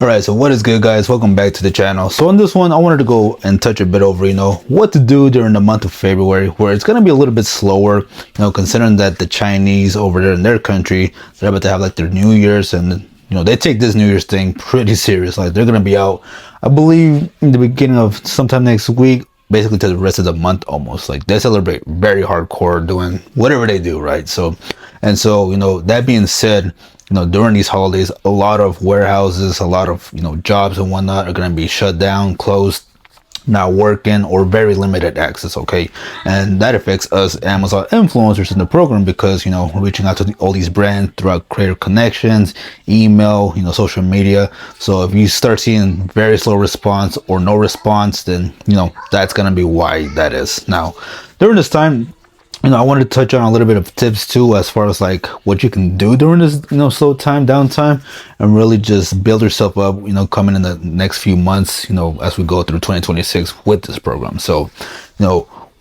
Alright, so what is good, guys? Welcome back to the channel. So in this one, I wanted to go and touch a bit over, what to do during the month of February, where it's going to be a little bit slower, considering that the Chinese over there in their country, they're about to have like their New Year's, and they take this New Year's thing pretty serious. Like, they're going to be out, I believe, in the beginning of sometime next week, basically to the rest of the month almost. Like, they celebrate very hardcore doing whatever they do, right? So that being said, during these holidays, a lot of warehouses, a lot of jobs and whatnot are going to be shut down, closed, not working, or very limited access. Okay, and that affects us Amazon influencers in the program because we're reaching out to all these brands throughout creator connections, email, social media. So if you start seeing very slow response or no response, then that's going to be why that is. Now during this time, I wanted to touch on a little bit of tips too, as far as like what you can do during this, slow time, downtime, and really just build yourself up, coming in the next few months, as we go through 2026 with this program. So,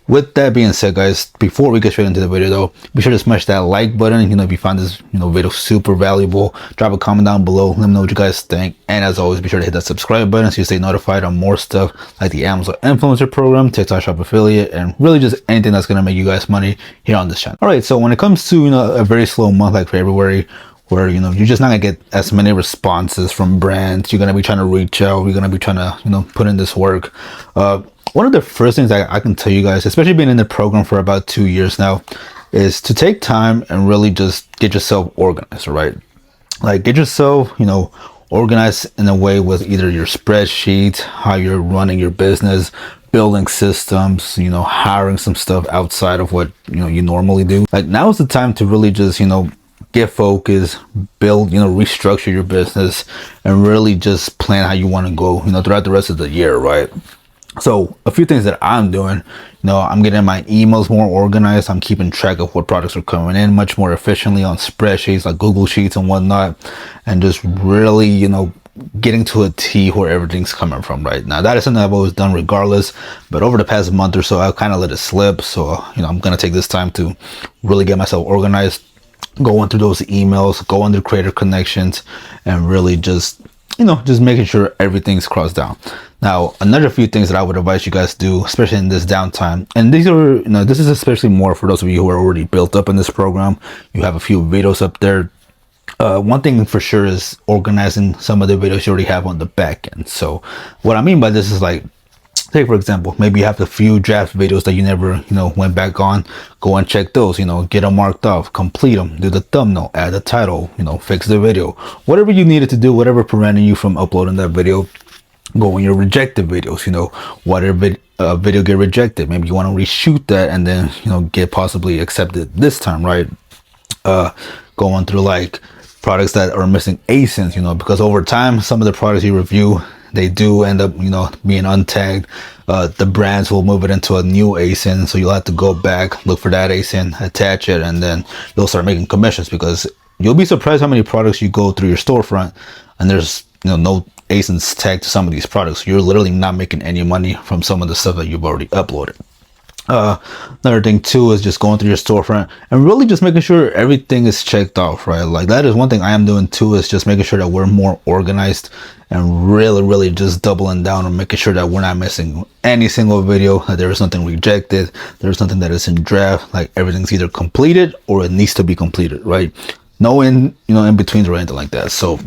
with that being said, guys, before we get straight into the video though, be sure to smash that like button. If you find this, video super valuable, drop a comment down below. Let me know what you guys think. And as always, be sure to hit that subscribe button so you stay notified on more stuff like the Amazon Influencer Program, TikTok Shop Affiliate, and really just anything that's going to make you guys money here on this channel. All right, so when it comes to, a very slow month like February, where you're just not gonna get as many responses from brands, you're gonna be trying to reach out, you're gonna be trying to put in this work. One of the first things I can tell you guys, especially being in the program for about 2 years now, is to take time and really just get yourself organized. Right, like get yourself organized in a way with either your spreadsheet, how you're running your business, building systems, hiring some stuff outside of what you normally do. Like, now is the time to really just get focused, build, restructure your business, and really just plan how you want to go, throughout the rest of the year, right? So a few things that I'm doing, I'm getting my emails more organized. I'm keeping track of what products are coming in much more efficiently on spreadsheets like Google Sheets and whatnot, and just really, getting to a T where everything's coming from. Right now, that is something I've always done regardless, but over the past month or so, I've kind of let it slip. So, I'm going to take this time to really get myself organized, going through those emails, going through creator connections, and really just just making sure everything's crossed down. Now, another few things that I would advise you guys to do, especially in this downtime, and these are this is especially more for those of you who are already built up in this program. You have a few videos up there. One thing for sure is organizing some of the videos you already have on the back end. So what I mean by this is, like, take for example, maybe you have a few draft videos that you never went back on. Go and check those, get them marked off, complete them, do the thumbnail, add the title, fix the video, whatever you needed to do, whatever preventing you from uploading that video. Go in your rejected videos, whatever video get rejected, maybe you want to reshoot that and then get possibly accepted this time, right? Going through like products that are missing ASINs, because over time some of the products you review, they do end up being untagged. The brands will move it into a new ASIN, so you'll have to go back, look for that ASIN, attach it, and then you'll start making commissions, because you'll be surprised how many products you go through your storefront and there's no ASINs tagged to some of these products. You're literally not making any money from some of the stuff that you've already uploaded. Another thing too is just going through your storefront and really just making sure everything is checked off, right? Like, that is one thing I am doing too, is just making sure that we're more organized and really just doubling down on making sure that we're not missing any single video, that there is nothing rejected, there's nothing that is in draft, like everything's either completed or it needs to be completed, right? No in betweens or anything like that. So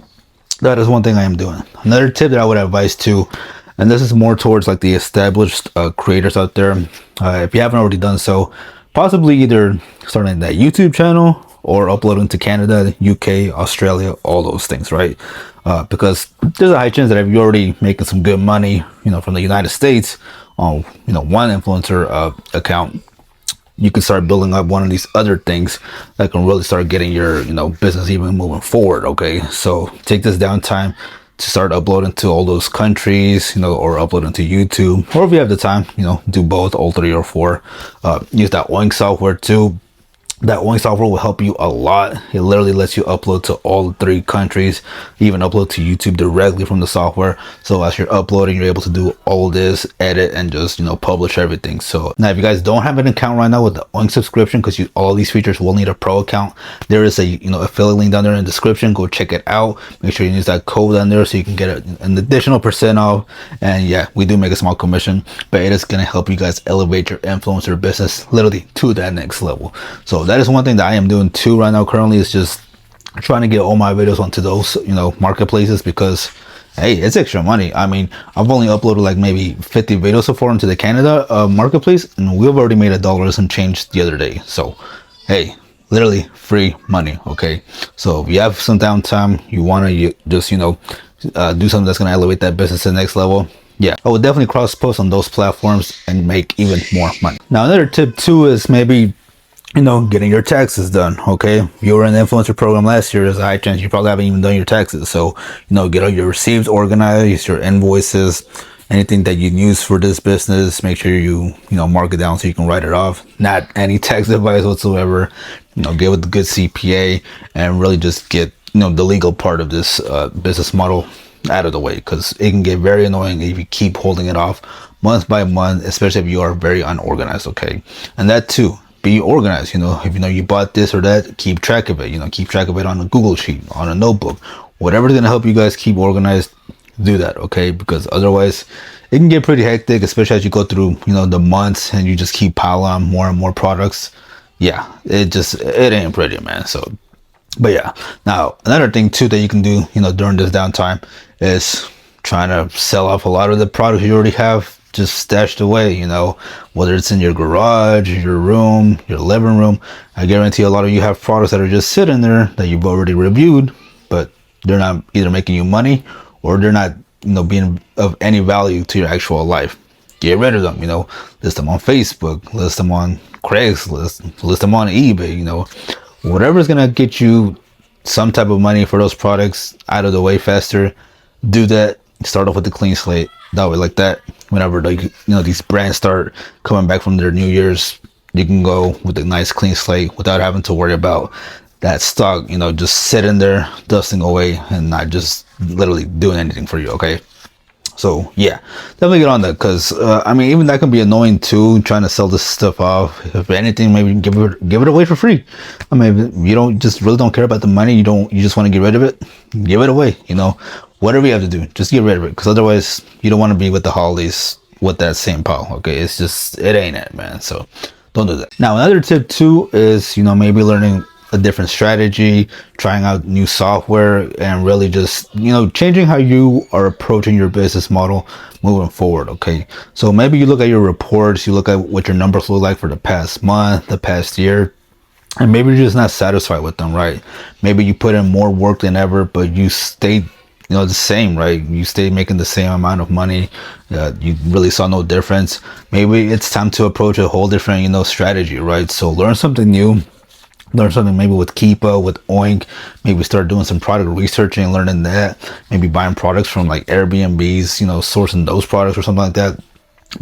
that is one thing I am doing. Another tip that I would advise too, and this is more towards like the established creators out there, if you haven't already done so, possibly either starting that YouTube channel or uploading to Canada, UK, Australia, all those things, right? Because there's a high chance that if you're already making some good money, from the United States on, one influencer account, you can start building up one of these other things that can really start getting your, business even moving forward. Okay, so take this downtime to start uploading to all those countries, or uploading to YouTube, or if you have the time, do both, all 3 or 4. Use that Oink software too. that Oink software will help you a lot. It literally lets you upload to all 3 countries, even upload to YouTube directly from the software. So as you're uploading, you're able to do all this, edit, and just, you know, publish everything. So now if you guys don't have an account right now with the Oink subscription, because all these features will need a pro account, there is a, you know, affiliate link down there in the description. Go check it out. Make sure you use that code down there so you can get an additional % off. And yeah, we do make a small commission, but it is going to help you guys elevate your influencer business literally to that next level. So that is one thing that I am doing too right now currently, is just trying to get all my videos onto those, you know, marketplaces, because hey, it's extra money. I mean, I've only uploaded like maybe 50 videos so far into the Canada marketplace, and we've already made $1 and change the other day. So hey, literally free money. Okay, so if you have some downtime, you want to just, you know, do something that's going to elevate that business to the next level, yeah, I would definitely cross post on those platforms and make even more money. Now another tip too is maybe, you know, getting your taxes done. Okay, if you were in the influencer program last year, there's a high chance you probably haven't even done your taxes. So, you know, get all your receipts organized, your invoices, anything that you use for this business, make sure you know, mark it down so you can write it off. Not any tax advice whatsoever. You know, get with a good CPA and really just get, you know, the legal part of this business model out of the way, because it can get very annoying if you keep holding it off month by month, especially if you are very unorganized. Okay, and that too, be organized. You know, if you know you bought this or that, keep track of it. You know, keep track of it on a Google sheet, on a notebook, whatever's going to help you guys keep organized. Do that, okay? Because otherwise it can get pretty hectic, especially as you go through, you know, the months and you just keep piling on more and more products. Yeah, it ain't pretty, man. So, but yeah, now another thing too that you can do, you know, during this downtime is trying to sell off a lot of the products you already have just stashed away, you know, whether it's in your garage, your room, your living room. I guarantee a lot of you have products that are just sitting there that you've already reviewed, but they're not either making you money or they're not, you know, being of any value to your actual life. Get rid of them, you know, list them on Facebook, list them on Craigslist, list them on eBay, you know, whatever is going to get you some type of money for those products out of the way faster. Do that. Start off with a clean slate. That way, like that, whenever, like, you know, these brands start coming back from their New Year's, you can go with a nice clean slate without having to worry about that stock, you know, just sitting there dusting away and not just literally doing anything for you. Okay, so yeah, definitely get on that, because I mean, even that can be annoying too, trying to sell this stuff off. If anything, maybe give it away for free. I mean, if you don't care about the money, you just want to get rid of it, give it away, you know, whatever you have to do, just get rid of it, because otherwise you don't want to be with the holidays with that same pile. Okay, it's just, it ain't it, man. So don't do that. Now another tip too is, you know, maybe learning a different strategy, trying out new software, and really just, you know, changing how you are approaching your business model moving forward. Okay, so maybe you look at your reports, you look at what your numbers look like for the past month, the past year, and maybe you're just not satisfied with them, right? Maybe you put in more work than ever, but you stayed, you know, the same, right? You stay making the same amount of money. You really saw no difference. Maybe it's time to approach a whole different, you know, strategy, right? So learn something new. Learn something maybe with Keepa, with Oink. Maybe start doing some product researching and learning that. Maybe buying products from like Airbnbs, you know, sourcing those products or something like that.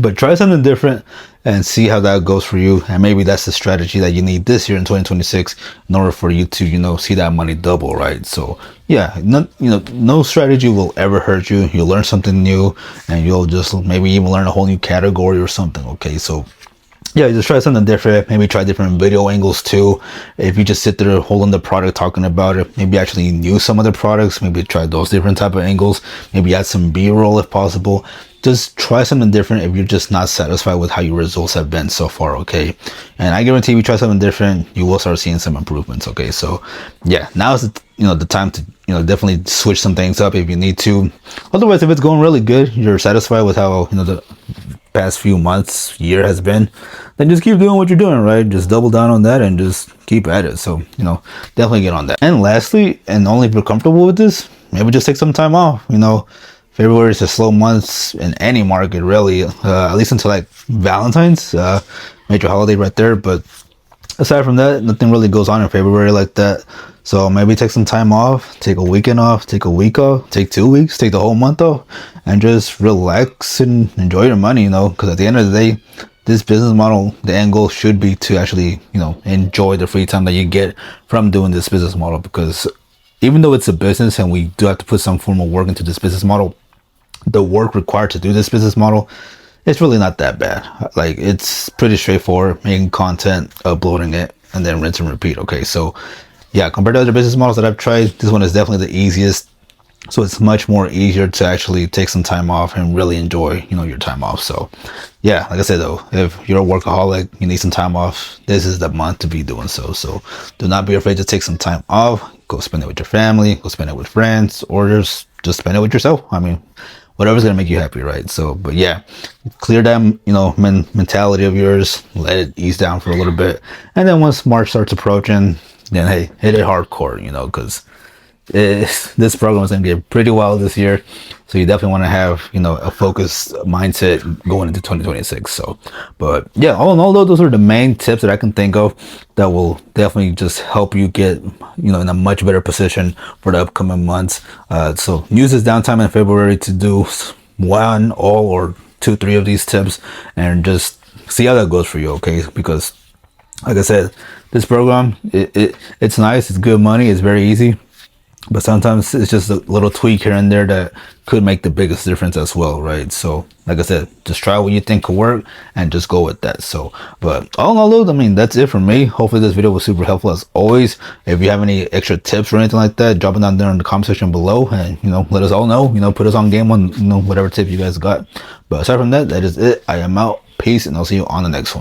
But try something different and see how that goes for you. And maybe that's the strategy that you need this year in 2026 in order for you to, you know, see that money double, right? So yeah, no strategy will ever hurt you. You'll learn something new, and you'll just maybe even learn a whole new category or something. Okay, so yeah, just try something different. Maybe try different video angles too. If you just sit there holding the product, talking about it, maybe actually use some of the products. Maybe try those different type of angles. Maybe add some B-roll if possible. Just try something different if you're just not satisfied with how your results have been so far. Okay, and I guarantee if you try something different, you will start seeing some improvements. Okay, so yeah, now is the time to, you know, definitely switch some things up if you need to. Otherwise, if it's going really good, you're satisfied with how, you know, the past few months, year has been, then just keep doing what you're doing, right? Just double down on that and just keep at it. So, you know, definitely get on that. And lastly, and only if you're comfortable with this, maybe just take some time off. You know, February is a slow month in any market, really, at least until like Valentine's, major holiday right there. But aside from that, nothing really goes on in February like that. So maybe take some time off, take a weekend off, take a week off, take 2 weeks, take the whole month off, and just relax and enjoy your money, you know, because at the end of the day, this business model, the end goal should be to actually, you know, enjoy the free time that you get from doing this business model. Because even though it's a business and we do have to put some form of work into this business model, the work required to do this business model, it's really not that bad. Like, it's pretty straightforward, making content, uploading it, and then rinse and repeat. Okay, so yeah, compared to other business models that I've tried, this one is definitely the easiest. So it's much more easier to actually take some time off and really enjoy, you know, your time off. So yeah, like I said though, if you're a workaholic, you need some time off, this is the month to be doing so. So do not be afraid to take some time off. Go spend it with your family, go spend it with friends, or just spend it with yourself. I mean, whatever's gonna make you happy, right? So, but yeah, clear that, you know, mentality of yours, let it ease down for a little bit, and then once March starts approaching, then hey, hit it hardcore, you know, because this program is going to get pretty wild this year. So you definitely want to have, you know, a focused mindset going into 2026. So, but yeah, all in all though, those are the main tips that I can think of that will definitely just help you get, you know, in a much better position for the upcoming months. So use this downtime in February to do one, all, or two, three of these tips, and just see how that goes for you. Okay, because like I said, this program, it's nice, it's good money, it's very easy. But sometimes it's just a little tweak here and there that could make the biggest difference as well, right? So, like I said, just try what you think could work and just go with that. So, but all in all, I mean, that's it for me. Hopefully this video was super helpful as always. If you have any extra tips or anything like that, drop it down there in the comment section below, and, you know, let us all know, you know, put us on game on, you know, whatever tip you guys got. But aside from that, that is it. I am out. Peace, and I'll see you on the next one.